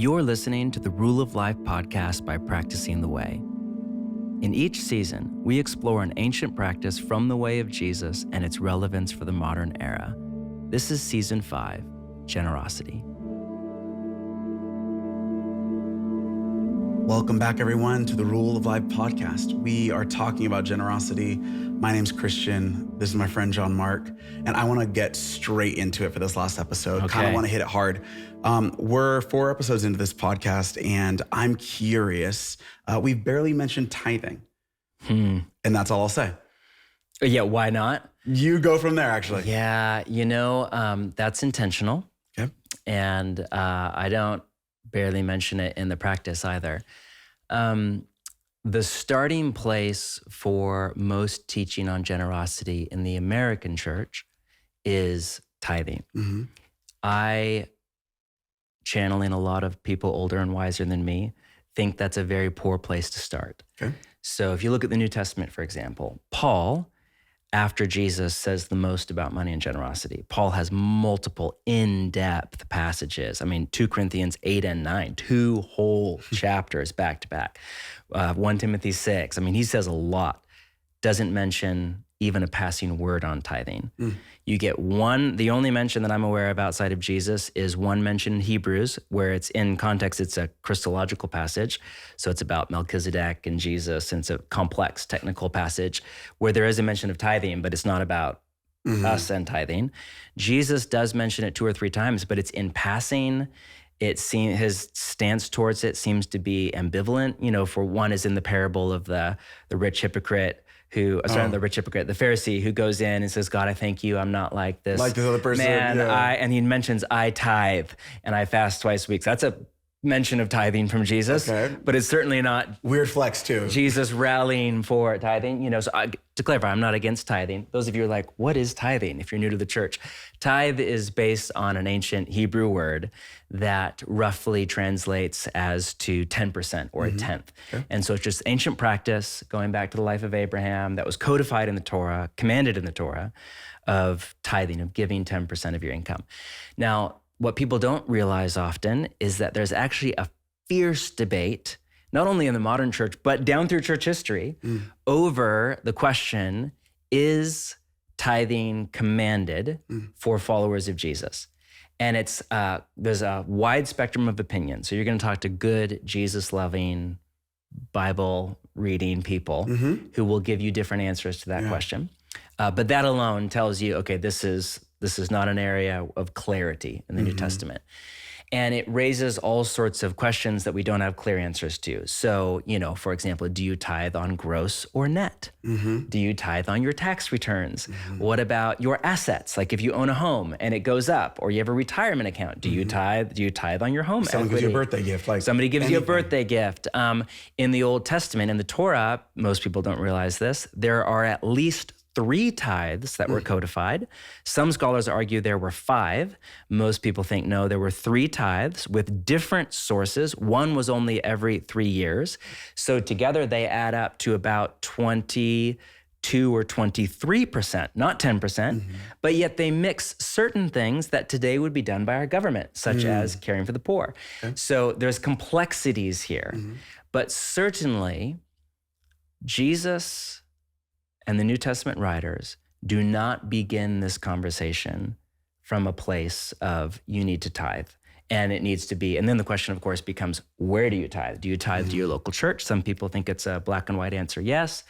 You're listening to the Rule of Life podcast by Practicing the Way. In each season, we explore an ancient practice from the way of Jesus and its relevance for the modern era. This is Season 5, Generosity. Welcome back, everyone, to the Rule of Life podcast. We are talking about generosity. My name's Christian. This is my friend, John Mark, and I want to get straight into it for this last episode. Kind of want to hit it hard. We're 4 episodes into this podcast, and I'm curious. We've barely mentioned tithing, and that's all I'll say. Yeah, why not? You go from there, actually. Yeah, that's intentional. Okay. And I don't barely mention it in the practice either. The starting place for most teaching on generosity in the American church is tithing. Mm-hmm. I, channeling a lot of people older and wiser than me, think that's a very poor place to start. Okay. So if you look at the New Testament, for example, Paul, after Jesus, says the most about money and generosity. Paul has multiple in-depth passages. 2 Corinthians 8 and 9, 2 whole chapters back to back. 1 Timothy 6. He says a lot. Doesn't mention even a passing word on tithing. You get one, the only mention that I'm aware of outside of Jesus is one mention in Hebrews, where it's in context, it's a Christological passage. So it's about Melchizedek and Jesus, and it's a complex technical passage where there is a mention of tithing, but it's not about us and tithing. Jesus does mention it 2 or 3 times, but it's in passing. His stance towards it seems to be ambivalent. For one is in the parable of the rich hypocrite the Pharisee who goes in and says, God, I thank you. I'm not like this other person. Man, yeah. and he mentions, I tithe and I fast twice a week. So that's a mention of tithing from Jesus, but it's certainly not weird flex too. Jesus rallying for tithing. To clarify, I'm not against tithing. Those of you are like, what is tithing? If you're new to the church, tithe is based on an ancient Hebrew word that roughly translates as to 10% or a tenth. Okay. And so it's just ancient practice going back to the life of Abraham that was codified in the Torah, commanded in the Torah, of tithing, of giving 10% of your income. Now, what people don't realize often is that there's actually a fierce debate, not only in the modern church, but down through church history, over the question, is tithing commanded for followers of Jesus? And there's a wide spectrum of opinion. So you're going to talk to good, Jesus-loving, Bible-reading people who will give you different answers to that question. But that alone tells you, okay, this is not an area of clarity in the New Testament. And it raises all sorts of questions that we don't have clear answers to. So, for example, do you tithe on gross or net? Do you tithe on your tax returns? What about your assets? Like if you own a home and it goes up, or you have a retirement account, do you tithe? Do you tithe on your home equity? Someone gives you a birthday gift. Somebody gives you a birthday gift. In the Old Testament, in the Torah, most people don't realize this, there are at least 3 tithes that were codified. Some scholars argue there were 5. Most people think no, there were 3 tithes with different sources. One was only every 3 years. So together they add up to about 22 or 23%, not 10%, but yet they mix certain things that today would be done by our government, such as caring for the poor. Okay. So there's complexities here, but certainly Jesus and the New Testament writers do not begin this conversation from a place of you need to tithe. And it needs to be, and then the question, of course, becomes, where do you tithe? Do you tithe to your local church? Some people think it's a black and white answer, yes.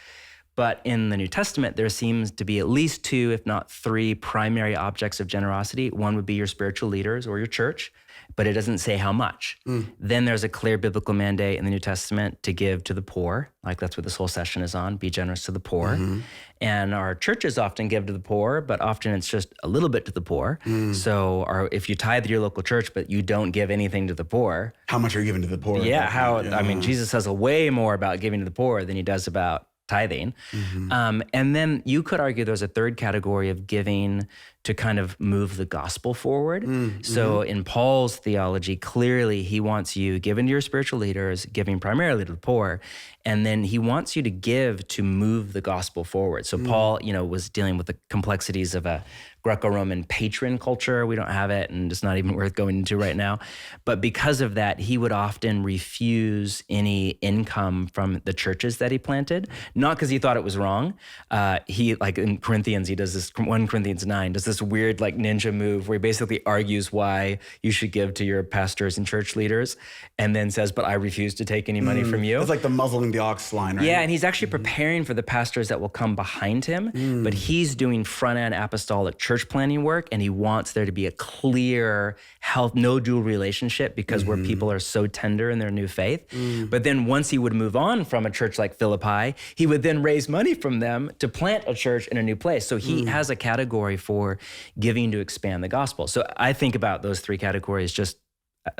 But in the New Testament, there seems to be at least 2, if not 3, primary objects of generosity. One would be your spiritual leaders or your church, but it doesn't say how much. Then there's a clear biblical mandate in the New Testament to give to the poor. Like that's what this whole session is on, be generous to the poor. And our churches often give to the poor, but often it's just a little bit to the poor. So if you tithe to your local church, but you don't give anything to the poor. How much are you giving to the poor? Yeah, Jesus says way more about giving to the poor than he does about tithing. And then you could argue there's a third category of giving to kind of move the gospel forward. So in Paul's theology, clearly he wants you given to your spiritual leaders, giving primarily to the poor, and then he wants you to give to move the gospel forward. So Paul, was dealing with the complexities of a Greco-Roman patron culture. We don't have it, and it's not even worth going into right now. But because of that, he would often refuse any income from the churches that he planted, not because he thought it was wrong. He, like in Corinthians, he does this, 1 Corinthians 9, does this weird like ninja move where he basically argues why you should give to your pastors and church leaders, and then says, but I refuse to take any money from you. It's like the muzzling the ox line, right? Yeah, and he's actually preparing for the pastors that will come behind him, but he's doing front-end apostolic church planning work, and he wants there to be a clear no dual relationship because where people are so tender in their new faith. But then once he would move on from a church like Philippi, he would then raise money from them to plant a church in a new place. So he has a category for giving to expand the gospel. So I think about those three categories just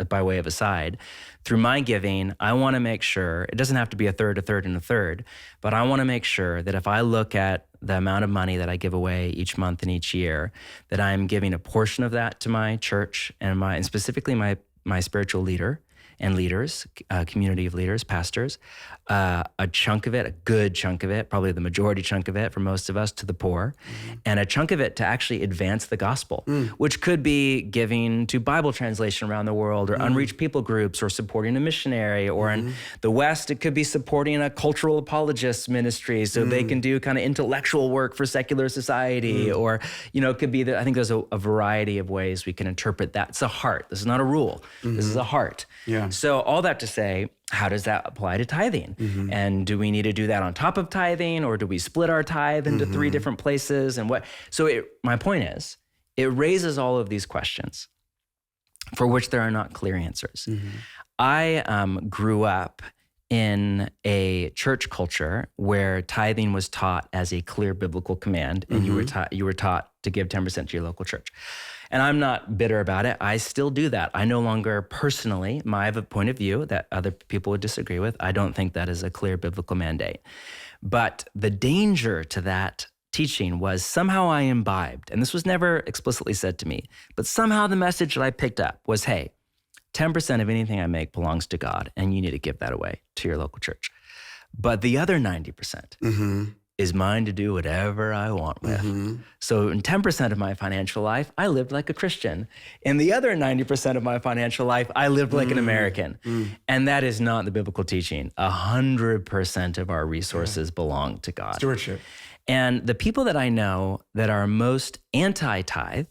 by way of aside. Through my giving, I want to make sure, it doesn't have to be a third, and a third, but I want to make sure that if I look at the amount of money that I give away each month and each year, that I'm giving a portion of that to my church and specifically my spiritual leader and leaders, community of leaders, pastors, a chunk of it, a good chunk of it, probably the majority chunk of it for most of us, to the poor, and a chunk of it to actually advance the gospel, which could be giving to Bible translation around the world, or unreached people groups, or supporting a missionary, or in the West, it could be supporting a cultural apologists ministry so they can do kind of intellectual work for secular society, or, it could be I think there's a variety of ways we can interpret that. It's a heart. This is not a rule. This is a heart. Yeah. So all that to say, how does that apply to tithing? And do we need to do that on top of tithing, or do we split our tithe into three different places? And what? So my point is, it raises all of these questions for which there are not clear answers. I grew up in a church culture where tithing was taught as a clear biblical command, and you were taught to give 10% to your local church. And I'm not bitter about it. I still do that. I no longer personally, I have a point of view that other people would disagree with. I don't think that is a clear biblical mandate. But the danger to that teaching was somehow I imbibed, and this was never explicitly said to me, but somehow the message that I picked up was, hey, 10% of anything I make belongs to God, and you need to give that away to your local church. But the other 90% is mine to do whatever I want with. So in 10% of my financial life, I lived like a Christian. In the other 90% of my financial life, I lived like an American. And that is not the biblical teaching. 100% of our resources belong to God. Stewardship. And the people that I know that are most anti-tithe,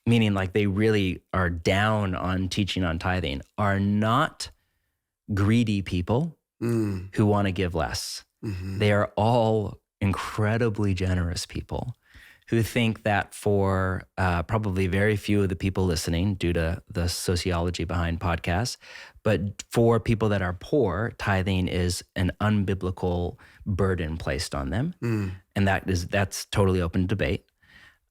meaning like they really are down on teaching on tithing, are not greedy people who want to give less. They are all incredibly generous people who think that for probably very few of the people listening, due to the sociology behind podcasts, but for people that are poor, tithing is an unbiblical burden placed on them. And that's totally open to debate.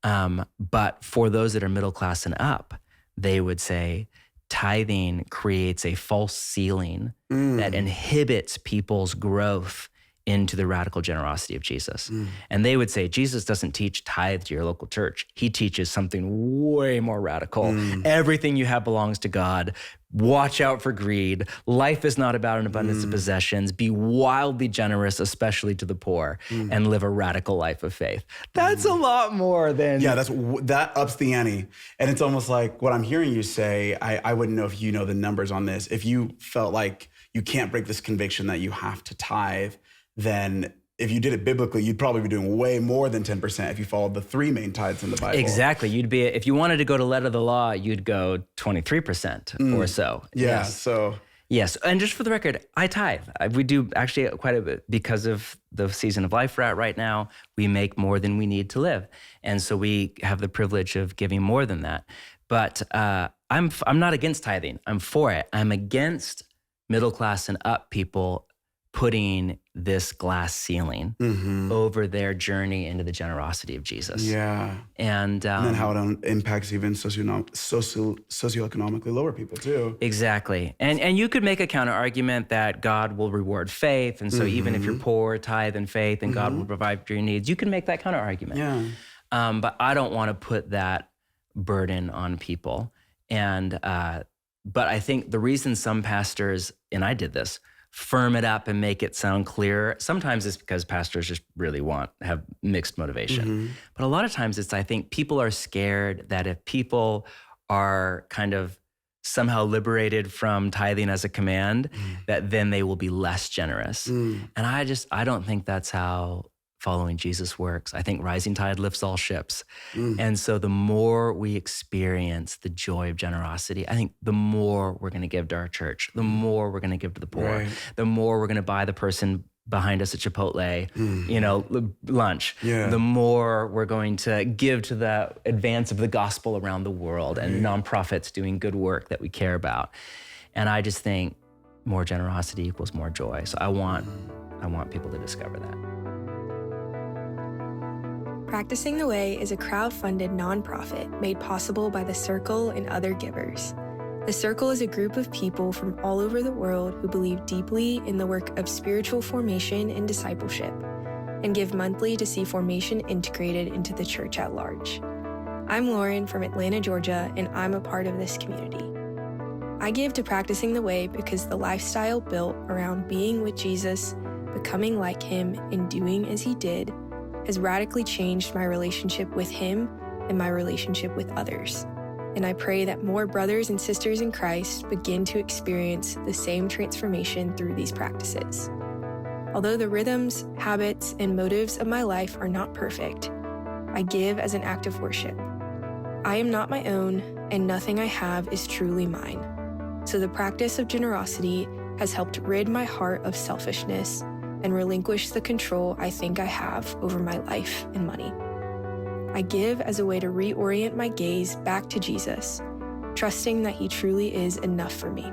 But for those that are middle class and up, they would say tithing creates a false ceiling that inhibits people's growth into the radical generosity of Jesus. And they would say, Jesus doesn't teach tithe to your local church. He teaches something way more radical. Everything you have belongs to God. Watch out for greed. Life is not about an abundance of possessions. Be wildly generous, especially to the poor, and live a radical life of faith. That's a lot more than... Yeah, that ups the ante. And it's almost like what I'm hearing you say, I wouldn't know if you know the numbers on this. If you felt like you can't break this conviction that you have to tithe, then if you did it biblically, you'd probably be doing way more than 10% if you followed the three main tithes in the Bible. Exactly. You'd be, if you wanted to go to letter of the law, you'd go 23% or so. Yeah. Yes. So. Yes. And just for the record, I tithe. We do actually quite a bit because of the season of life we're at right now. We make more than we need to live. And so we have the privilege of giving more than that. But I'm not against tithing. I'm for it. I'm against middle class and up people putting this glass ceiling over their journey into the generosity of Jesus. Yeah. And then how it impacts even socioeconomically lower people too. Exactly. And you could make a counter argument that God will reward faith. And so even if you're poor, tithe in faith, and God will provide for your needs, you can make that counter argument. Yeah. But I don't want to put that burden on people. And but I think the reason some pastors, and I did this, firm it up and make it sound clear, sometimes it's because pastors just really have mixed motivation. But a lot of times I think people are scared that if people are kind of somehow liberated from tithing as a command, that then they will be less generous. And I don't think that's how following Jesus works. I think rising tide lifts all ships. And so the more we experience the joy of generosity, I think the more we're going to give to our church, the more we're going to give to the poor, the more we're going to buy the person behind us at Chipotle, lunch, the more we're going to give to the advance of the gospel around the world and nonprofits doing good work that we care about. And I just think more generosity equals more joy. So I want people to discover that. Practicing the Way is a crowd-funded nonprofit made possible by The Circle and other givers. The Circle is a group of people from all over the world who believe deeply in the work of spiritual formation and discipleship, and give monthly to see formation integrated into the church at large. I'm Lauren from Atlanta, Georgia, and I'm a part of this community. I give to Practicing the Way because the lifestyle built around being with Jesus, becoming like him, and doing as he did has radically changed my relationship with him and my relationship with others. And I pray that more brothers and sisters in Christ begin to experience the same transformation through these practices. Although the rhythms, habits, and motives of my life are not perfect, I give as an act of worship. I am not my own, and nothing I have is truly mine. So the practice of generosity has helped rid my heart of selfishness and relinquish the control I think I have over my life and money. I give as a way to reorient my gaze back to Jesus, trusting that he truly is enough for me.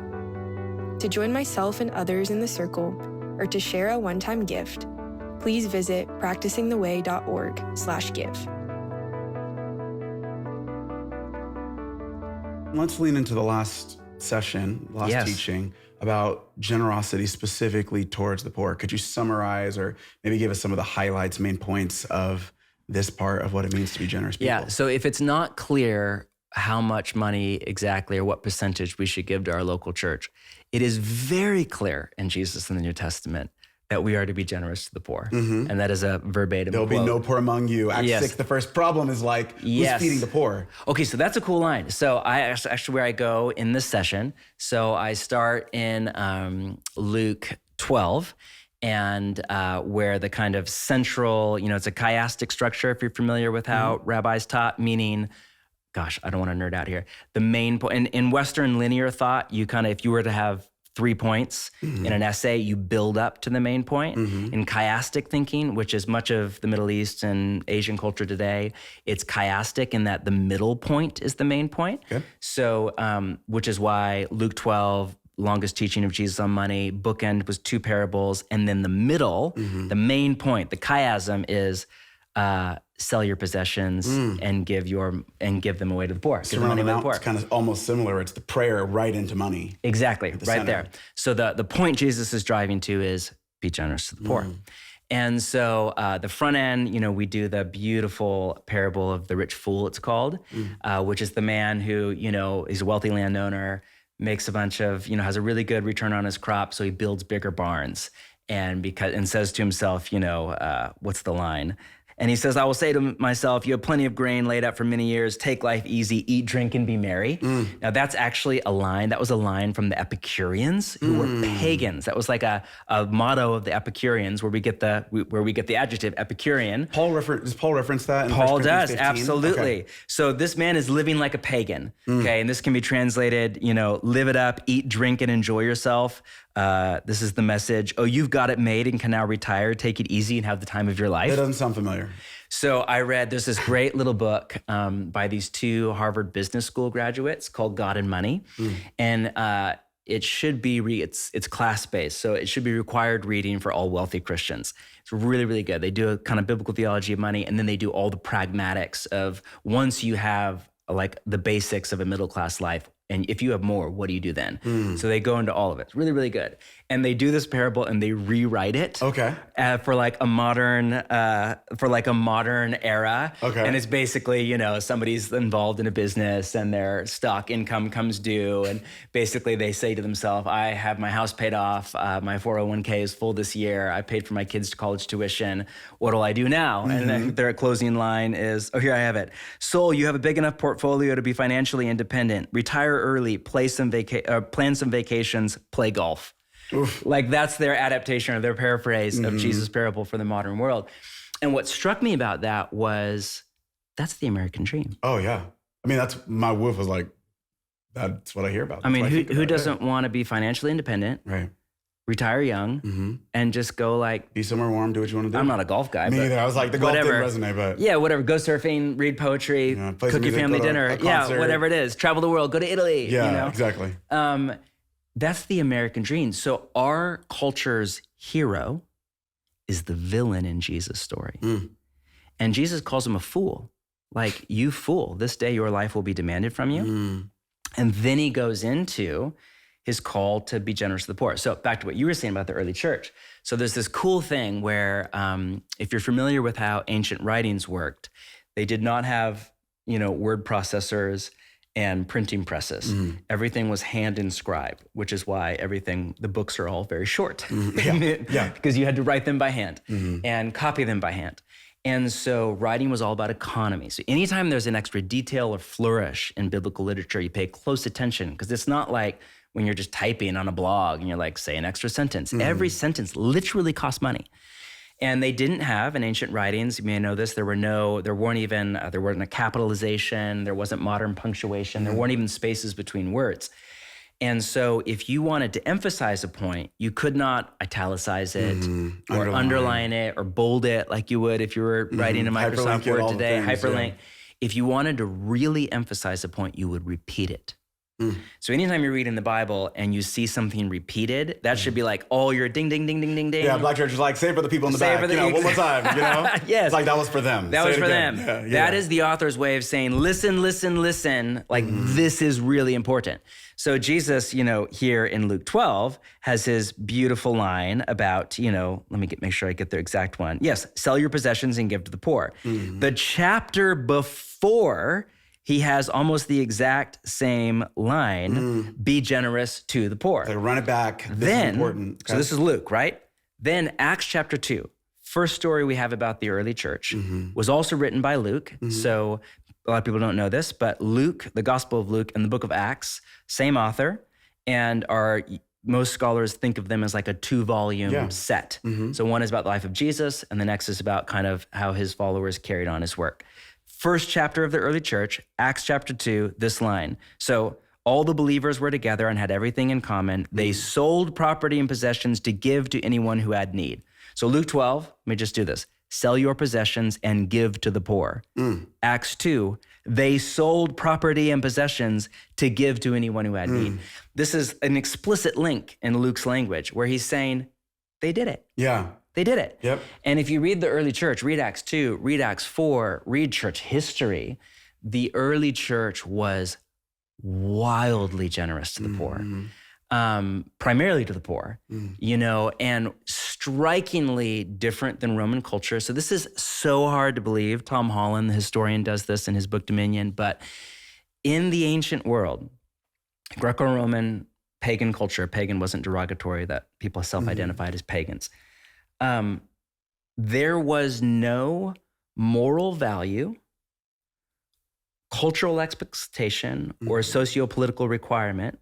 To join myself and others in the Circle, or to share a one-time gift, please visit practicingtheway.org/give. Let's lean into the last teaching about generosity specifically towards the poor. Could you summarize or maybe give us some of the highlights, main points of this part of what it means to be generous people? Yeah, so if it's not clear how much money exactly or what percentage we should give to our local church, it is very clear in Jesus in the New Testament that we are to be generous to the poor. And that is a verbatim There'll quote. be no poor among you. Acts 6, the first problem is like, who's feeding the poor? Okay, so that's a cool line. So I actually where I go in this session. So I start in Luke 12, and where the kind of central, it's a chiastic structure, if you're familiar with how rabbis taught, meaning, gosh, I don't want to nerd out here. The main point, in Western linear thought, you kind of, if you were to have 3 points in an essay, you build up to the main point. In chiastic thinking, which is much of the Middle East and Asian culture today, it's chiastic in that the middle point is the main point. Okay. So, which is why Luke 12, longest teaching of Jesus on money, bookend was 2 parables, and then the middle, the main point, the chiasm is sell your possessions and give them away to the poor. Give the money away to the poor. It's kind of almost similar. It's the prayer right into money. Exactly, right there. So the point Jesus is driving to is be generous to the poor. And so the front end, we do the beautiful parable of the rich fool, it's called, which is the man who, is a wealthy landowner, makes a bunch of, has a really good return on his crop, so he builds bigger barns and says to himself, what's the line? And he says, I will say to myself, you have plenty of grain laid up for many years. Take life easy, eat, drink, and be merry. Now that's actually a line. That was a line from the Epicureans, who were pagans. That was like a motto of the Epicureans, where we get the adjective Epicurean. Does Paul reference that in Paul 1 does, 15? absolutely. Okay. So this man is living like a pagan. Okay, and this can be translated, live it up, eat, drink, and enjoy yourself. This is the message. Oh, you've got it made and can now retire. Take it easy and have the time of your life. That doesn't sound familiar. So there's this great little book by these 2 Harvard Business School graduates called God and Money. And it should be, it's class-based, so it should be required reading for all wealthy Christians. It's really, really good. They do a kind of biblical theology of money, and then they do all the pragmatics of once you have like the basics of a middle-class life, And if you have more, what do you do then? So they go into all of it. It's really, really good. And they do this parable and they rewrite it. Okay. For like a modern era. Okay. And it's basically, you know, somebody's involved in a business and their stock income comes due. And basically they say to themselves, I have my house paid off. My 401k is full this year. I paid for my kids' college tuition. What do I do now? And then their closing line is, oh, here I have it. Soul, you have a big enough portfolio to be financially independent. Retire early, plan some vacations, play golf. Oof. Like that's their adaptation or their paraphrase of Jesus' parable for the modern world. And what struck me about that was that's the American dream. Oh, yeah. I mean, that's my woof was like, that's what I hear about. I mean, who doesn't want to be financially independent, right? Retire young, and just go like... Be somewhere warm, do what you want to do. I'm not a golf guy. Me either. I was like, the golf didn't resonate, but... Yeah, whatever. Go surfing, read poetry, cook your family dinner. Yeah, whatever it is. Travel the world, go to Italy. Yeah, you know? Exactly. That's the American dream. So our culture's hero is the villain in Jesus' story. And Jesus calls him a fool. Like, you fool, this day your life will be demanded from you. And then he goes into his call to be generous to the poor. So back to what you were saying about the early church. So there's this cool thing where if you're familiar with how ancient writings worked, they did not have, you know, word processors and printing presses. Everything was hand inscribed, which is why the books are all very short. Because you had to write them by hand and copy them by hand. And so writing was all about economy. So anytime there's an extra detail or flourish in biblical literature, you pay close attention, because it's not like when you're just typing on a blog and you're like, say an extra sentence. Every sentence literally costs money. And they didn't have, in ancient writings, you may know this, there wasn't a capitalization, there wasn't modern punctuation, there weren't even spaces between words. And so if you wanted to emphasize a point, you could not italicize it or underline it or bold it like you would if you were writing in Microsoft Word today, hyperlink. If you wanted to really emphasize a point, you would repeat it. So anytime you're reading the Bible and you see something repeated, that should be like, oh, you're ding, ding, ding, ding, ding, ding. Yeah, Black Church is like, say it for the people in the back, one more time, you know? Yes. It's like, that was for them. That was for them. That is the author's way of saying, listen, listen, listen. Like, this is really important. So Jesus, you know, here in Luke 12 has his beautiful line about, you know, let me make sure I get the exact one. Yes, sell your possessions and give to the poor. The chapter before, he has almost the exact same line, be generous to the poor. Like, run it back, this is important. Okay. So this is Luke, right? Then Acts chapter 2, first story we have about the early church, was also written by Luke. So a lot of people don't know this, but Luke, the Gospel of Luke and the book of Acts, same author, and most scholars think of them as like a 2-volume set. So one is about the life of Jesus, and the next is about kind of how his followers carried on his work. First chapter of the early church, Acts chapter 2, this line. So all the believers were together and had everything in common. They sold property and possessions to give to anyone who had need. So Luke 12, let me just do this. Sell your possessions and give to the poor. Acts 2, they sold property and possessions to give to anyone who had need. This is an explicit link in Luke's language where he's saying, they did it. Yeah. They did it. Yep. And if you read the early church, read Acts 2, read Acts 4, read church history, the early church was wildly generous to the poor, primarily to the poor, you know, and strikingly different than Roman culture. So this is so hard to believe. Tom Holland, the historian, does this in his book Dominion. But in the ancient world, Greco-Roman pagan culture, pagan wasn't derogatory, that people self-identified as pagans. There was no moral value, cultural expectation, or socio-political requirement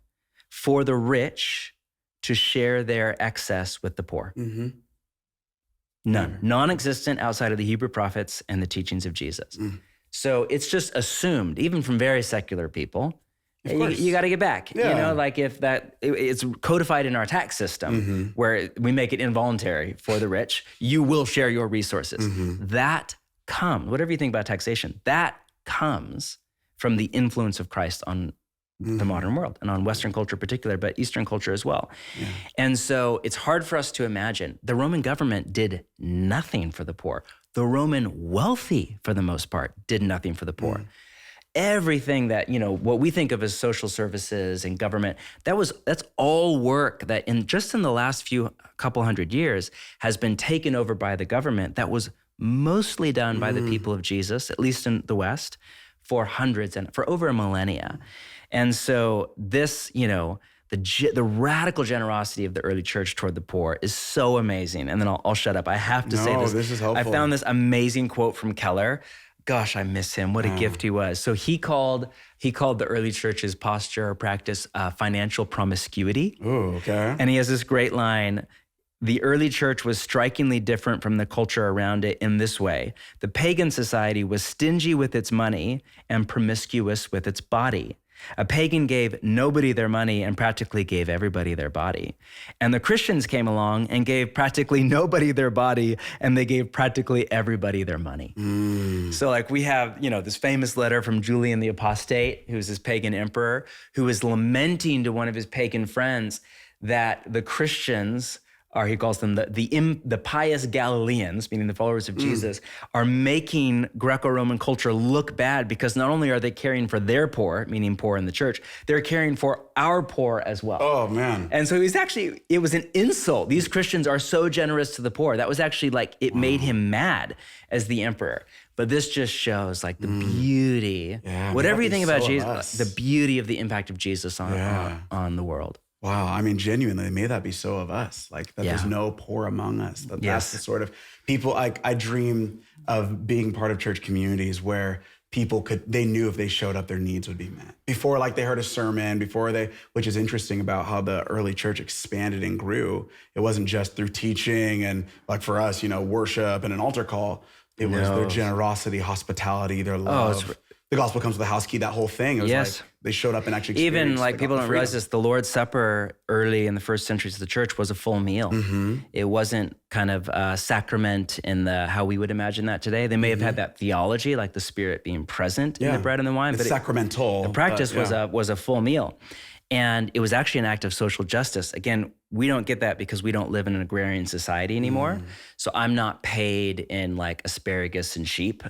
for the rich to share their excess with the poor. None. Non-existent outside of the Hebrew prophets and the teachings of Jesus. So it's just assumed, even from very secular people, you got to get back. You know, like if it's codified in our tax system where we make it involuntary for the rich, you will share your resources. That comes, whatever you think about taxation, that comes from the influence of Christ on the modern world and on Western culture in particular, but Eastern culture as well. And so it's hard for us to imagine. The Roman government did nothing for the poor. The Roman wealthy, for the most part, did nothing for the poor. everything that, what we think of as social services and government, that's all work that just in the last couple hundred years has been taken over by the government that was mostly done by the people of Jesus, at least in the West, for over a millennia. And so this, the radical generosity of the early church toward the poor is so amazing. And then I'll shut up. I have to say this. This is helpful. I found this amazing quote from Keller. Gosh, I miss him. What a gift he was. So he called the early church's posture or practice financial promiscuity. Ooh, okay. And he has this great line: the early church was strikingly different from the culture around it in this way. The pagan society was stingy with its money and promiscuous with its body. A pagan gave nobody their money and practically gave everybody their body. And the Christians came along and gave practically nobody their body, and they gave practically everybody their money. So we have, this famous letter from Julian the Apostate, who's this pagan emperor, who was lamenting to one of his pagan friends that the Christians, or he calls them the pious Galileans, meaning the followers of Jesus, are making Greco-Roman culture look bad because not only are they caring for their poor, meaning poor in the church, they're caring for our poor as well. Oh, man. And so it was an insult. These Christians are so generous to the poor. That was actually it made him mad as the emperor. But this just shows the beauty, whatever you think about Jesus, the beauty of the impact of Jesus on the world. Wow. I mean, genuinely, may that be so of us, that there's no poor among us. That's the sort of people I dream of being part of church communities where people they knew if they showed up, their needs would be met. Before they heard a sermon, which is interesting about how the early church expanded and grew. It wasn't just through teaching and for us, worship and an altar call. It was their generosity, hospitality, their love. The gospel comes with a house key, that whole thing. It was they showed up and actually experienced even people don't realize this, the Lord's Supper early in the first centuries of the church was a full meal. It wasn't kind of a sacrament in how we would imagine that today. They may have had that theology, the Spirit being present in the bread and the wine. It's sacramental. The practice was a full meal. And it was actually an act of social justice. Again, we don't get that because we don't live in an agrarian society anymore. So I'm not paid in asparagus and sheep,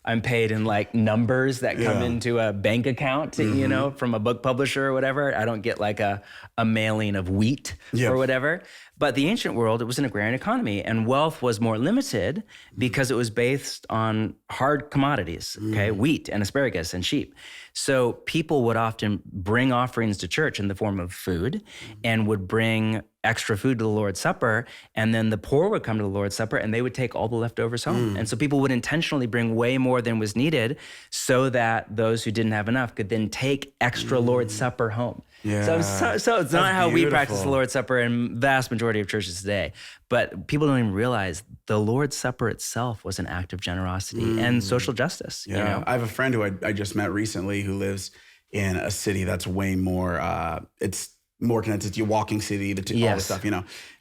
I'm paid in numbers that come into a bank account, from a book publisher or whatever. I don't get a mailing of wheat or whatever. But the ancient world, it was an agrarian economy, and wealth was more limited because it was based on hard commodities, wheat and asparagus and sheep. So people would often bring offerings to church in the form of food and would bring extra food to the Lord's Supper, and then the poor would come to the Lord's Supper and they would take all the leftovers home. And so people would intentionally bring way more than was needed so that those who didn't have enough could then take extra Lord's Supper home. So it's not how we practice the Lord's Supper in vast majority of churches today. But people don't even realize the Lord's Supper itself was an act of generosity and social justice. I have a friend who I just met recently who lives in a city that's way more, it's more connected to your walking city, all this stuff,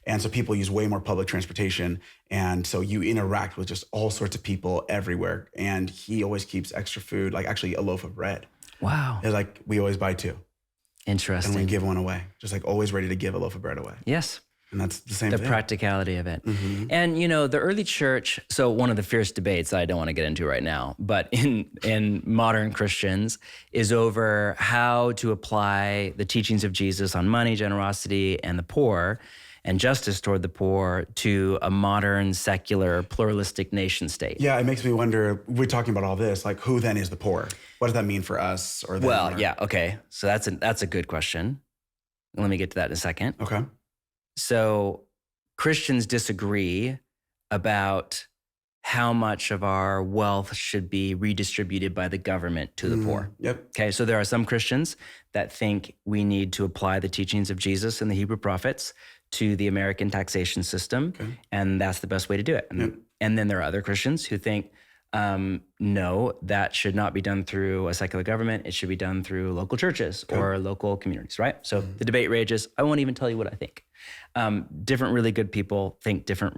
And so people use way more public transportation. And so you interact with just all sorts of people everywhere. And he always keeps extra food, actually a loaf of bread. Wow. It's we always buy two. Interesting. And we give one away, just always ready to give a loaf of bread away. Yes. And that's the same thing. The practicality of it. And, the early church, so one of the fierce debates I don't want to get into right now, but in modern Christians is over how to apply the teachings of Jesus on money, generosity, and the poor, and justice toward the poor to a modern, secular, pluralistic nation state. Yeah, it makes me wonder, we're talking about all this, who then is the poor? What does that mean for us? Or them? Well, yeah, okay. So that's a good question. Let me get to that in a second. Okay. So Christians disagree about how much of our wealth should be redistributed by the government to the poor. Yep. Okay, so there are some Christians that think we need to apply the teachings of Jesus and the Hebrew prophets to the American taxation system, and that's the best way to do it. And then there are other Christians who think, no, that should not be done through a secular government. It should be done through local churches or local communities, right? So the debate rages. I won't even tell you what I think. Different really good people think different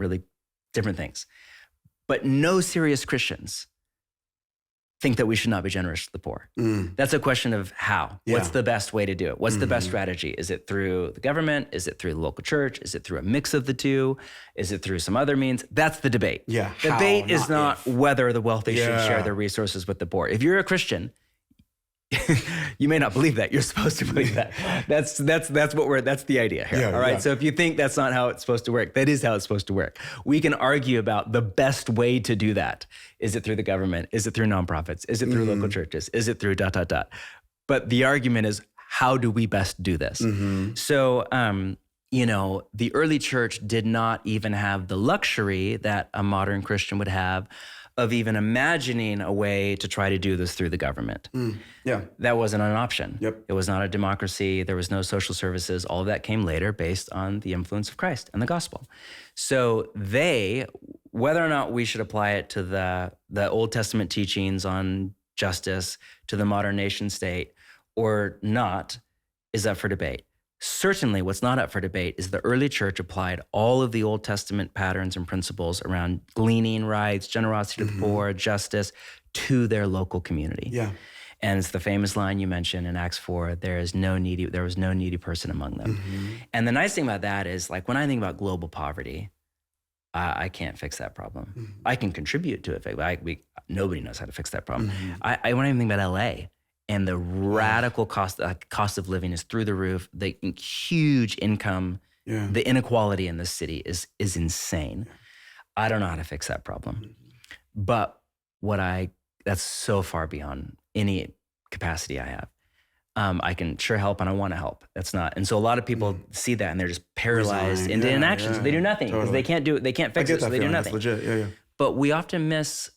things. But no serious Christians think that we should not be generous to the poor. That's a question of how. Yeah. What's the best way to do it? What's the best strategy? Is it through the government? Is it through the local church? Is it through a mix of the two? Is it through some other means? That's the debate. Yeah. The How, debate is not if. whether the wealthy should Yeah. share their resources with the poor. If you're a Christian, you may not believe that. You're supposed to believe that. That's the idea here. Yeah, all right. yeah. So if you think that's not how it's supposed to work, that is how it's supposed to work. We can argue about the best way to do that. Is it through the government? Is it through nonprofits? Is it through local churches? Is it through ... But the argument is, how do we best do this? So, the early church did not even have the luxury that a modern Christian would have of even imagining a way to try to do this through the government. Yeah. That wasn't an option. Yep. It was not a democracy. There was no social services. All of that came later based on the influence of Christ and the gospel. So whether or not we should apply it to the Old Testament teachings on justice, to the modern nation state or not, is up for debate. Certainly what's not up for debate is the early church applied all of the Old Testament patterns and principles around gleaning rights, generosity to the poor, justice to their local community. Yeah. And it's the famous line you mentioned in Acts 4, there was no needy person among them. And the nice thing about that is, like, when I think about global poverty, I can't fix that problem. I can contribute to it, but nobody knows how to fix that problem. I when I think about LA, and the radical cost of living is through the roof. The huge income, the inequality in this city is insane. I don't know how to fix that problem. But that's so far beyond any capacity I have. I can sure help, and I want to help. That's not. And so a lot of people see that, and they're just paralyzed into inaction. So they do nothing because they can't fix it. So they do nothing. That's legit. Yeah. But we often miss.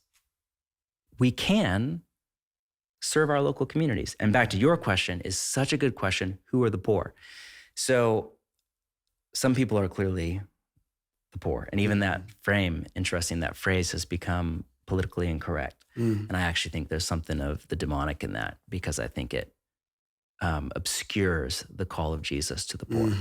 We can serve our local communities. And back to your question, is such a good question. Who are the poor? So some people are clearly the poor. And even that phrase has become politically incorrect. And I actually think there's something of the demonic in that, because I think it obscures the call of Jesus to the poor.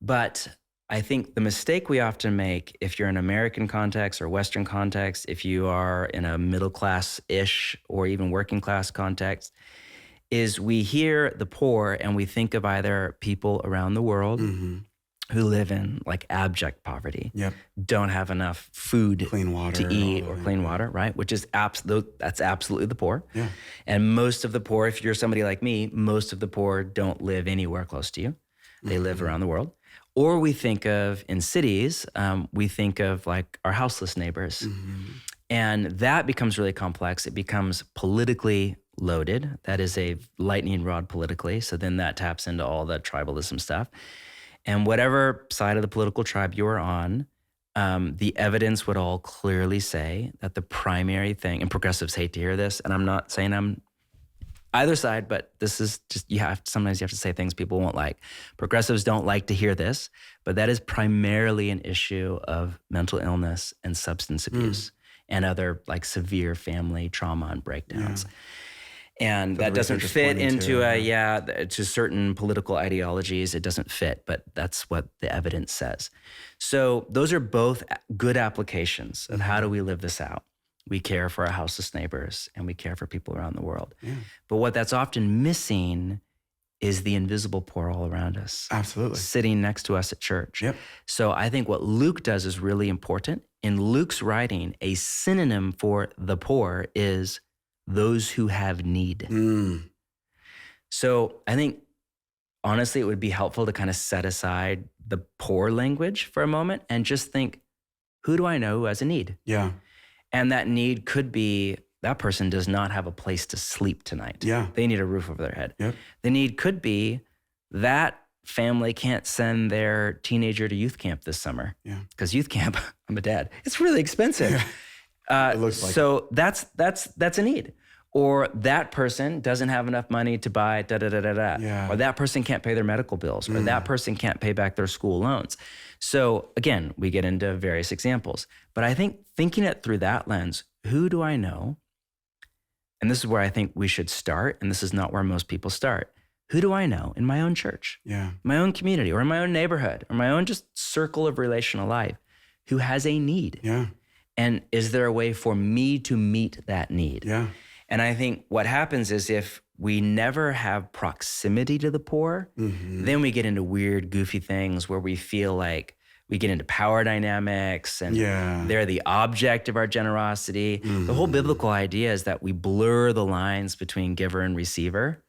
But I think the mistake we often make, if you're in American context or Western context, if you are in a middle class-ish or even working class context, is we hear the poor and we think of either people around the world who live in like abject poverty, don't have enough food, clean water to eat, or clean water, right? Which is that's absolutely the poor. And most of the poor, if you're somebody like me, most of the poor don't live anywhere close to you. They live around the world. Or we think of, in cities, we think of like our houseless neighbors. And that becomes really complex. It becomes politically loaded. That is a lightning rod politically. So then that taps into all the tribalism stuff. And whatever side of the political tribe you're on, the evidence would all clearly say that the primary thing, and progressives hate to hear this, and I'm not saying I'm either side, but this is just, sometimes you have to say things people won't like. Progressives don't like to hear this, but that is primarily an issue of mental illness and substance abuse and other like severe family trauma and breakdowns. And that doesn't fit into to certain political ideologies. It doesn't fit, but that's what the evidence says. So those are both good applications of how do we live this out. We care for our houseless neighbors and we care for people around the world. But what that's often missing is the invisible poor all around us. Absolutely. Sitting next to us at church. So I think what Luke does is really important. In Luke's writing, a synonym for the poor is those who have need. So I think, honestly, it would be helpful to kind of set aside the poor language for a moment and just think, who do I know who has a need? And that need could be, that person does not have a place to sleep tonight. They need a roof over their head. The need could be that family can't send their teenager to youth camp this summer. Because youth camp, I'm a dad, it's really expensive. It looks like so that's a need. Or that person doesn't have enough money to buy Or that person can't pay their medical bills. Or that person can't pay back their school loans. So again, we get into various examples. But I think thinking it through that lens, who do I know? And this is where I think we should start. And this is not where most people start. Who do I know in my own church, my own community, or in my own neighborhood, or my own just circle of relational life who has a need? And is there a way for me to meet that need? And I think what happens is if we never have proximity to the poor, then we get into weird, goofy things where we feel like we get into power dynamics and they're the object of our generosity. The whole biblical idea is that we blur the lines between giver and receiver.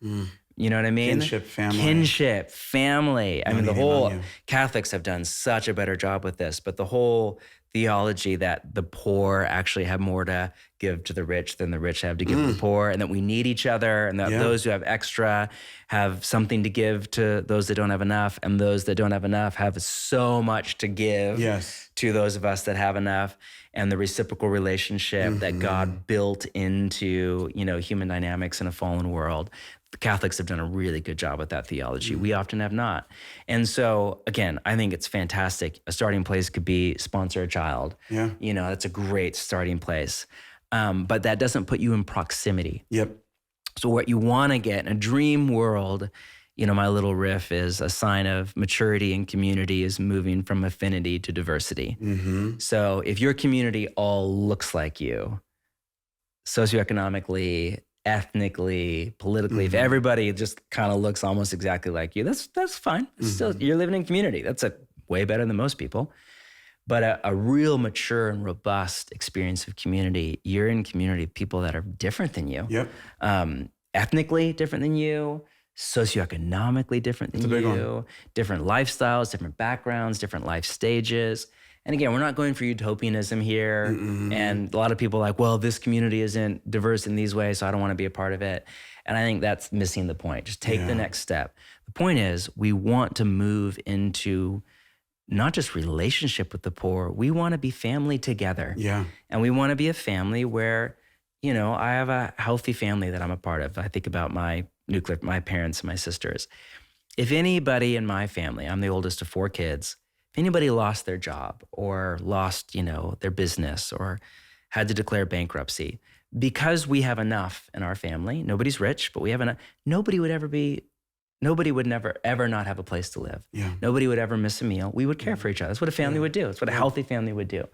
You know what I mean? Kinship, family. I mean, the whole Catholics have done such a better job with this, but the whole theology that the poor actually have more to give to the rich than the rich have to give to the poor, and that we need each other, and that those who have extra have something to give to those that don't have enough, and those that don't have enough have so much to give to those of us that have enough, and the reciprocal relationship that God built into, you know, human dynamics in a fallen world. The Catholics have done a really good job with that theology. We often have not. And so, again, I think it's fantastic. A starting place could be sponsor a child. You know, that's a great starting place. But that doesn't put you in proximity. So what you want to get in a dream world, you know, my little riff is a sign of maturity and community is moving from affinity to diversity. So if your community all looks like you, socioeconomically, ethnically, politically, if everybody just kind of looks almost exactly like you, that's fine. Still, you're living in community. That's way better than most people. But a real mature and robust experience of community, you're in community of people that are different than you. Ethnically different than you, socioeconomically different than you, different lifestyles, different backgrounds, different life stages. And again, we're not going for utopianism here. And a lot of people are like, well, this community isn't diverse in these ways, so I don't want to be a part of it. And I think that's missing the point. Just take the next step. The point is, we want to move into not just relationship with the poor, we want to be family together. And we want to be a family where, you know, I have a healthy family that I'm a part of. I think about my parents and my sisters. If anybody in my family, I'm the oldest of 4 kids, if anybody lost their job or lost, you know, their business or had to declare bankruptcy, because we have enough in our family, nobody's rich, but we have enough, nobody would never, ever not have a place to live. Nobody would ever miss a meal. We would care for each other. That's what a family would do. That's what a healthy family would do.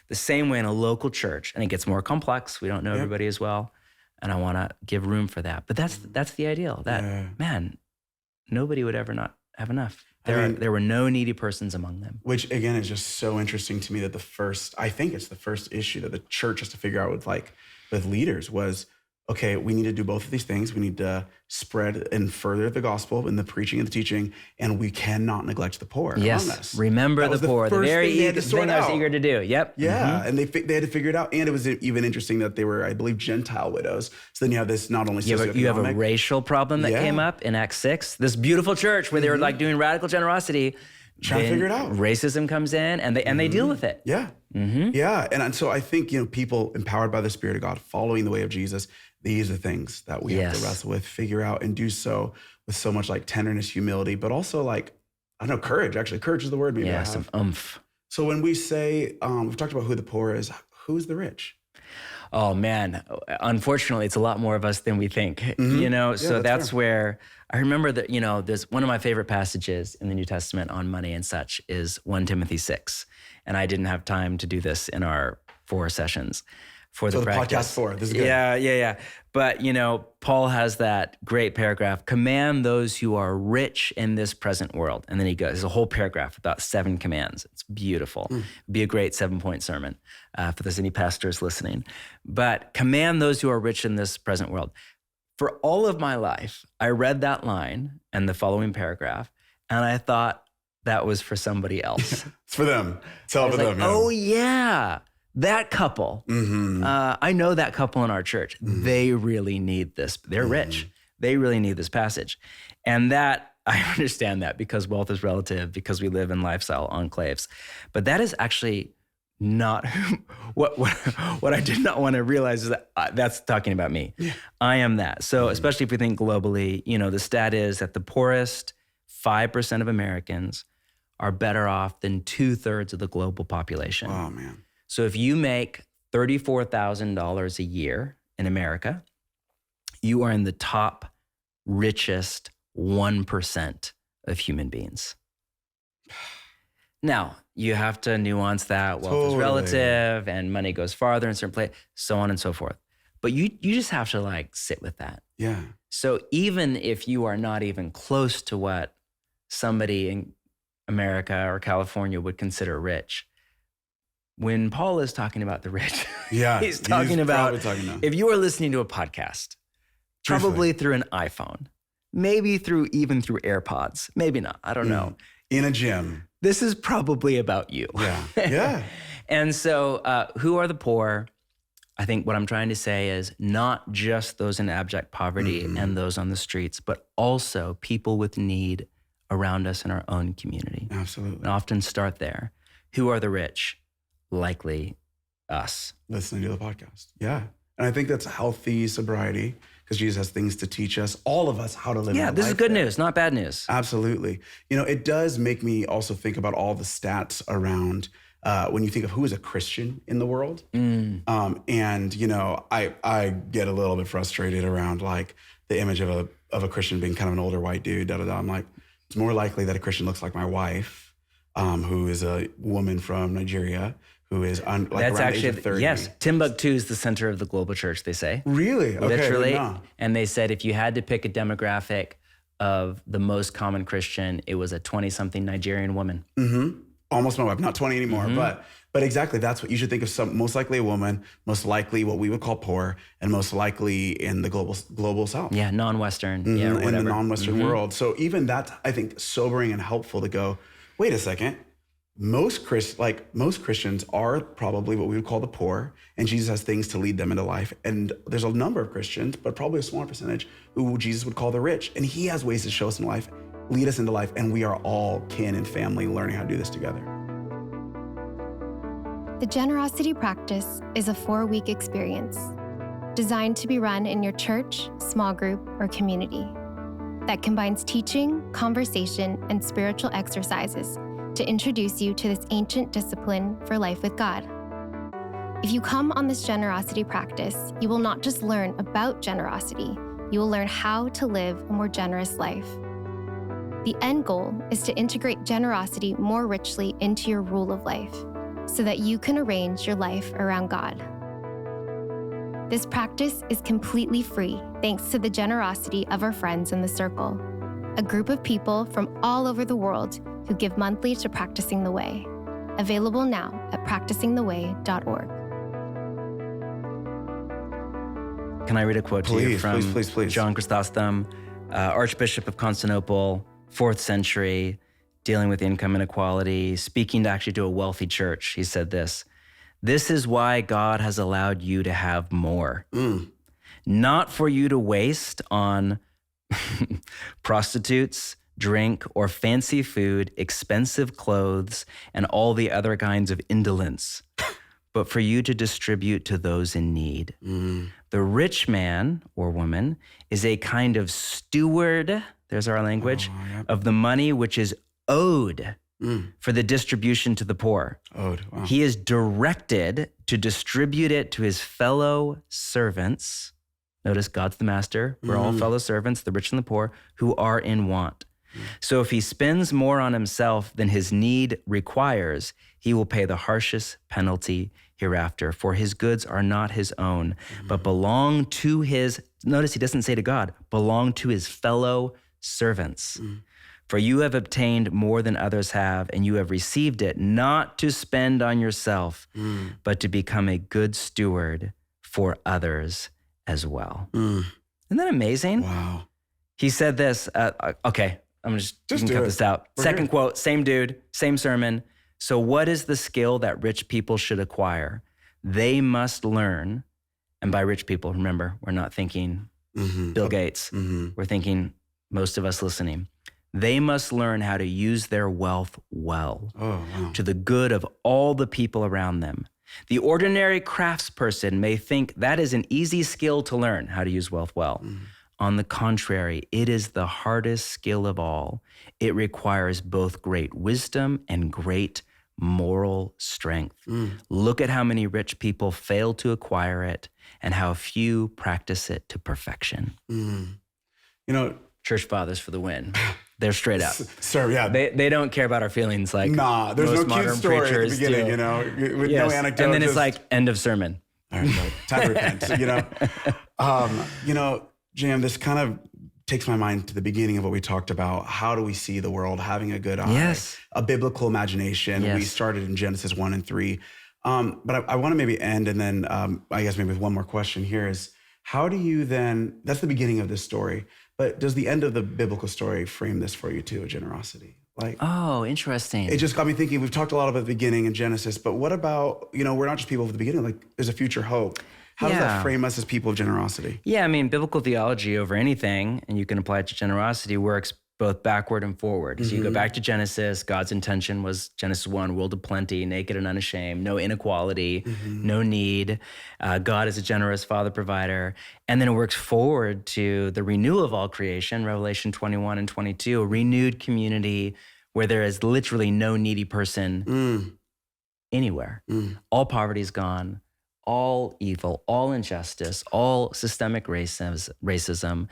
The same way in a local church, and it gets more complex. We don't know everybody as well. And I want to give room for that. But that's the ideal, that, man, nobody would ever not have enough. There were no needy persons among them. Which, again, is just so interesting to me that I think it's the first issue that the church has to figure out with leaders was, okay, we need to do both of these things. We need to spread and further the gospel in the preaching and the teaching, and we cannot neglect the poor among us. Remember the poor, the very thing I was eager to do. And they had to figure it out. And it was even interesting that they were, I believe, Gentile widows. So then you have this not only socioeconomic. You have a racial problem that came up in Acts 6. This beautiful church where they were like doing radical generosity. Trying to figure it out. Racism comes in and they deal with it. And so I think, you know, people empowered by the Spirit of God, following the way of Jesus, these are things that we have to wrestle with, figure out, and do so with so much like tenderness, humility, but also like, I don't know, courage. Actually, courage is the word. Some oomph. So when we say, we've talked about who the poor is, who's the rich? Oh man, unfortunately, it's a lot more of us than we think, you know? So that's where I remember that, you know, there's one of my favorite passages in the New Testament on money and such is 1 Timothy 6. And I didn't have time to do this in our 4 sessions for the practice. Podcast 4, this is good. Yeah. But, you know, Paul has that great paragraph, command those who are rich in this present world. And then he goes, there's a whole paragraph, about 7 commands. It's beautiful. It'd be a great 7-point sermon if there's any pastors listening. But command those who are rich in this present world. For all of my life, I read that line and the following paragraph, and I thought that was for somebody else. It's for them. It's all for them. Oh, yeah. That couple, I know that couple in our church, they really need this. They're rich. They really need this passage. And that, I understand that because wealth is relative, because we live in lifestyle enclaves. But that is actually not what I did not want to realize is that that's talking about me. I am that. So especially if we think globally, you know, the stat is that the poorest 5% of Americans are better off than 2/3 of the global population. Oh, man. So if you make $34,000 a year in America, you are in the top richest 1% of human beings. Now, you have to nuance that. Wealth is relative and money goes farther in certain places, so on and so forth. But you just have to like sit with that. Yeah. So even if you are not even close to what somebody in America or California would consider rich, when Paul is talking about the rich, he's talking about if you are listening to a podcast, probably through an iPhone, maybe even through AirPods, maybe not, I don't know. In a gym. This is probably about you. Yeah, yeah. And so who are the poor? I think what I'm trying to say is not just those in abject poverty and those on the streets, but also people with need around us in our own community. Absolutely. And often start there. Who are the rich? Likely us. Listening to the podcast. Yeah. And I think that's healthy sobriety because Jesus has things to teach us, all of us, how to live. Yeah, this is good news, not bad news. Absolutely. You know, it does make me also think about all the stats around when you think of who is a Christian in the world. And, you know, I get a little bit frustrated around like the image of a Christian being kind of an older white dude, I'm like, it's more likely that a Christian looks like my wife, who is a woman from Nigeria, who is that's around actually, the age of 30. Yes, Timbuktu is the center of the global church, they say. Really? Okay, literally. And they said if you had to pick a demographic of the most common Christian, it was a 20-something Nigerian woman. Almost my wife, not 20 anymore, but exactly, that's what you should think of. Most likely a woman, most likely what we would call poor, and most likely in the global South. Yeah, non-Western. In the non-Western world. So even that's, I think, sobering and helpful to go, wait a second. Most Christians are probably what we would call the poor, and Jesus has things to lead them into life. And there's a number of Christians, but probably a smaller percentage, who Jesus would call the rich. And he has ways to show us in life, lead us into life, and we are all kin and family learning how to do this together. The Generosity Practice is a 4-week experience designed to be run in your church, small group, or community that combines teaching, conversation, and spiritual exercises to introduce you to this ancient discipline for life with God. If you come on this generosity practice, you will not just learn about generosity, you will learn how to live a more generous life. The end goal is to integrate generosity more richly into your rule of life so that you can arrange your life around God. This practice is completely free thanks to the generosity of our friends in the Circle, a group of people from all over the world who give monthly to Practicing the Way. Available now at practicingtheway.org. Can I read a quote to you from please. John Chrysostom, Archbishop of Constantinople, 4th century, dealing with income inequality, speaking to a wealthy church. He said this: "This is why God has allowed you to have more. Not for you to waste on prostitutes, drink, or fancy food, expensive clothes, and all the other kinds of indolence, but for you to distribute to those in need. The rich man or woman is a kind of steward," there's our language, "of the money which is owed for the distribution to the poor. Owed, wow. He is directed to distribute it to his fellow servants." Notice God's the master. We're all fellow servants, the rich and the poor, who are in want. "So if he spends more on himself than his need requires, he will pay the harshest penalty hereafter. For his goods are not his own, but belong to his," notice he doesn't say to God, "belong to his fellow servants. For you have obtained more than others have, and you have received it not to spend on yourself, but to become a good steward for others as well." Isn't that amazing? Wow. He said this, okay, I'm just you can cut this out. Second quote, same dude, same sermon. "So what is the skill that rich people should acquire? They must learn," and by rich people, remember, we're not thinking Bill Gates. We're thinking most of us listening. "They must learn how to use their wealth well, to the good of all the people around them. The ordinary craftsperson may think that is an easy skill to learn, how to use wealth well. On the contrary, it is the hardest skill of all. It requires both great wisdom and great moral strength. Look at how many rich people fail to acquire it and how few practice it to perfection." You know, Church fathers for the win. They're straight up. Sir, yeah. They don't care about our feelings like there's most no modern cute story at the preachers beginning, do. you know, with no anecdote. And then it's like, end of sermon. All right, so time to repent, Jam, this kind of takes my mind to the beginning of what we talked about. How do we see the world? Having a good eye, Yes. a biblical imagination. Yes. We started in Genesis 1 and 3. But I want to maybe end, and then I guess maybe with one more question here is, how do you then, that's the beginning of this story, but does the end of the biblical story frame this for you too, a generosity? Like, oh, interesting. it just got me thinking, we've talked a lot about the beginning in Genesis, but what about, we're not just people of the beginning, like there's a future hope. How does that frame us as people of generosity? Yeah, I mean, biblical theology over anything, and you can apply it to generosity, works both backward and forward. So you go back to Genesis, God's intention was Genesis 1, world of plenty, naked and unashamed, no inequality, no need. God is a generous father provider. And then it works forward to the renewal of all creation, Revelation 21 and 22, a renewed community where there is literally no needy person anywhere. All poverty is gone, all evil, all injustice, all systemic racism,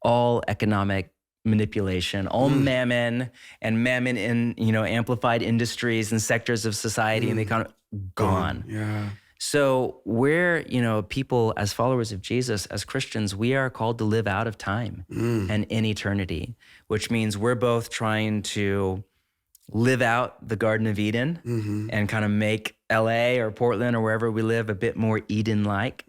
all economic manipulation, all mammon and mammon in, amplified industries and sectors of society and the economy, gone. Yeah. So we're, people as followers of Jesus, as Christians, we are called to live out of time and in eternity, which means we're both trying to live out the Garden of Eden and kind of make LA or Portland or wherever we live a bit more Eden-like.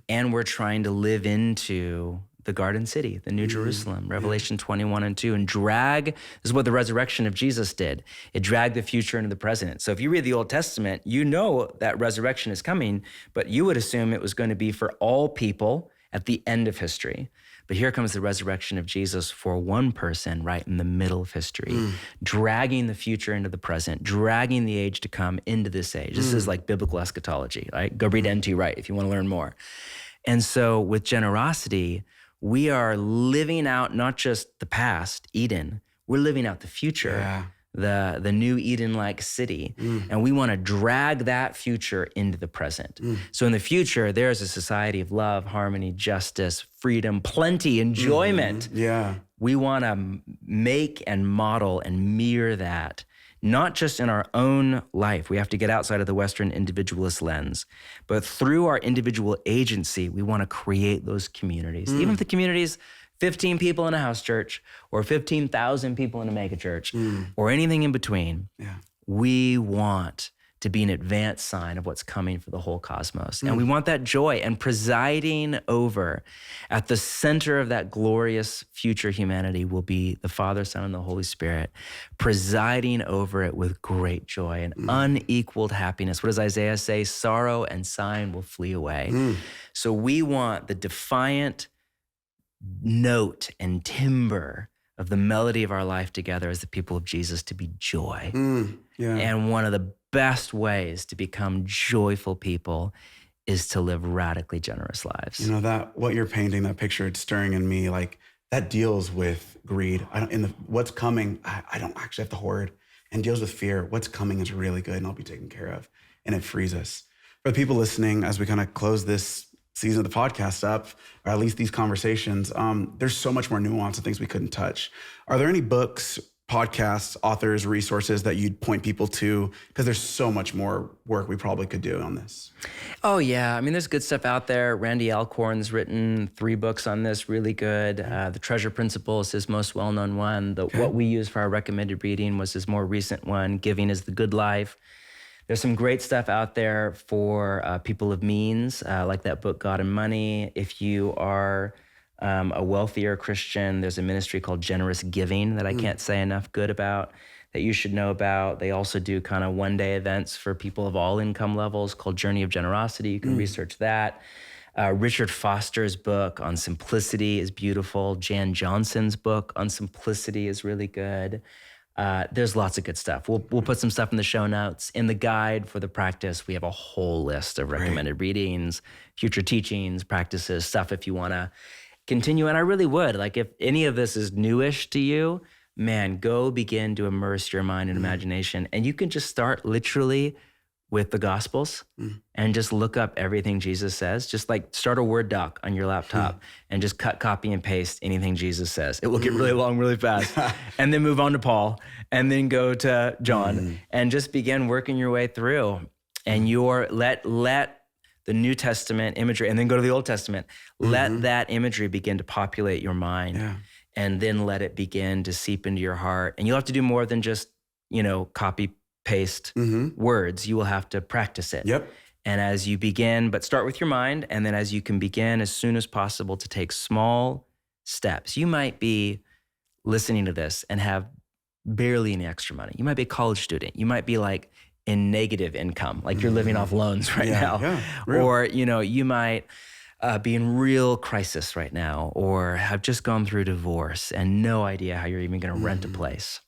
And we're trying to live into the Garden City, the New Jerusalem, Revelation 21 and 2, and this is what the resurrection of Jesus did. It dragged the future into the present. So if you read the Old Testament, you know that resurrection is coming, but you would assume it was going to be for all people at the end of history. But here comes the resurrection of Jesus for one person right in the middle of history, dragging the future into the present, dragging the age to come into this age. This is like biblical eschatology, right? Go read N.T. Wright if you want to learn more. And so with generosity, we are living out not just the past, Eden, we're living out the future, the new Eden-like city. And we want to drag that future into the present. So in the future, there's a society of love, harmony, justice, freedom, plenty, enjoyment. We want to make and model and mirror that, not just in our own life. We have to get outside of the Western individualist lens, but through our individual agency, we want to create those communities. Even if the community's 15 people in a house church or 15,000 people in a mega church or anything in between, we want to be an advanced sign of what's coming for the whole cosmos. And we want that joy, and presiding over at the center of that glorious future humanity will be the Father, Son, and the Holy Spirit, presiding over it with great joy and unequaled happiness. What does Isaiah say? Sorrow and sighing will flee away. So we want the defiant note and timbre of the melody of our life together as the people of Jesus to be joy. And one of the best ways to become joyful people is to live radically generous lives. That what you're painting, that picture, it's stirring in me, like that deals with greed. What's coming, I don't actually have to hoard, and deals with fear. What's coming is really good and I'll be taken care of. And it frees us. For the people listening, as we kind of close this season of the podcast up, or at least these conversations, there's so much more nuance and things we couldn't touch. Are there any books, podcasts, authors, resources that you'd point people to? Because there's so much more work we probably could do on this. Oh, yeah. I mean, there's good stuff out there. Randy Alcorn's written 3 books on this, really good. The Treasure Principle is his most well-known one. What we use for our recommended reading was his more recent one, Giving is the Good Life. There's some great stuff out there for people of means, like that book, God and Money. If you are a wealthier Christian, there's a ministry called Generous Giving that I can't say enough good about, that you should know about. They also do kind of one-day events for people of all income levels called Journey of Generosity. You can research that. Richard Foster's book on simplicity is beautiful. Jan Johnson's book on simplicity is really good. There's lots of good stuff. We'll put some stuff in the show notes. In the guide for the practice, we have a whole list of recommended readings, future teachings, practices, stuff if you want to continue. And I really would. Like, if any of this is newish to you, man, go begin to immerse your mind and imagination. And you can just start literally with the Gospels and just look up everything Jesus says. Just like start a Word doc on your laptop and just cut, copy, and paste anything Jesus says. It will get really long really fast. And then move on to Paul and then go to John and just begin working your way through. And let the New Testament imagery and then go to the Old Testament. Let that imagery begin to populate your mind and then let it begin to seep into your heart. And you'll have to do more than just, copy, paste words. You will have to practice it. Yep. And as you begin, but start with your mind. And then as you can begin as soon as possible to take small steps. You might be listening to this and have barely any extra money. You might be a college student. You might be like in negative income, like you're living off loans right now. Yeah, or, you might be in real crisis right now, or have just gone through divorce and no idea how you're even going to rent a place.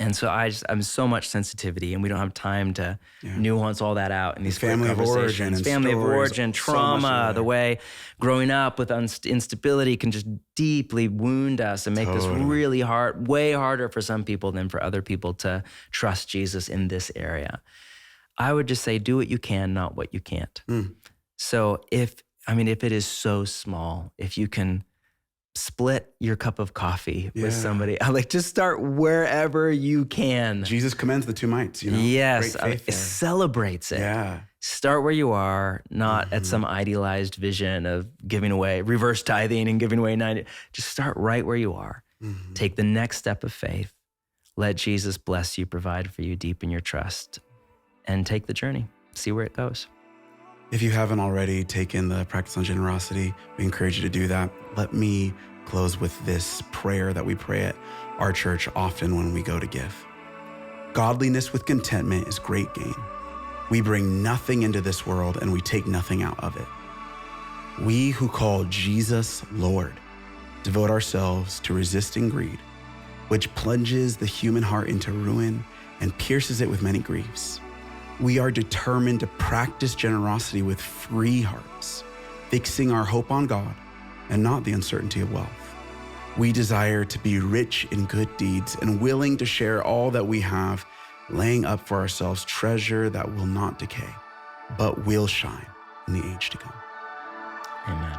And so I'm so much sensitivity, and we don't have time to nuance all that out in these family of origin, and family of origin, so trauma, the way growing up with instability can just deeply wound us and make this really hard, way harder for some people than for other people to trust Jesus in this area. I would just say, do what you can, not what you can't. So if it is so small, if you can split your cup of coffee with somebody. Just start wherever you can. Jesus commends the two mites, Yes, celebrates it. Yeah. Start where you are, not at some idealized vision of giving away, reverse tithing and giving away 90. Just start right where you are. Take the next step of faith. Let Jesus bless you, provide for you, deepen your trust, and take the journey. See where it goes. If you haven't already taken the practice on generosity, we encourage you to do that. Let me close with this prayer that we pray at our church often when we go to give. Godliness with contentment is great gain. We bring nothing into this world and we take nothing out of it. We who call Jesus Lord devote ourselves to resisting greed, which plunges the human heart into ruin and pierces it with many griefs. We are determined to practice generosity with free hearts, fixing our hope on God and not the uncertainty of wealth. We desire to be rich in good deeds and willing to share all that we have, laying up for ourselves treasure that will not decay, but will shine in the age to come. Amen.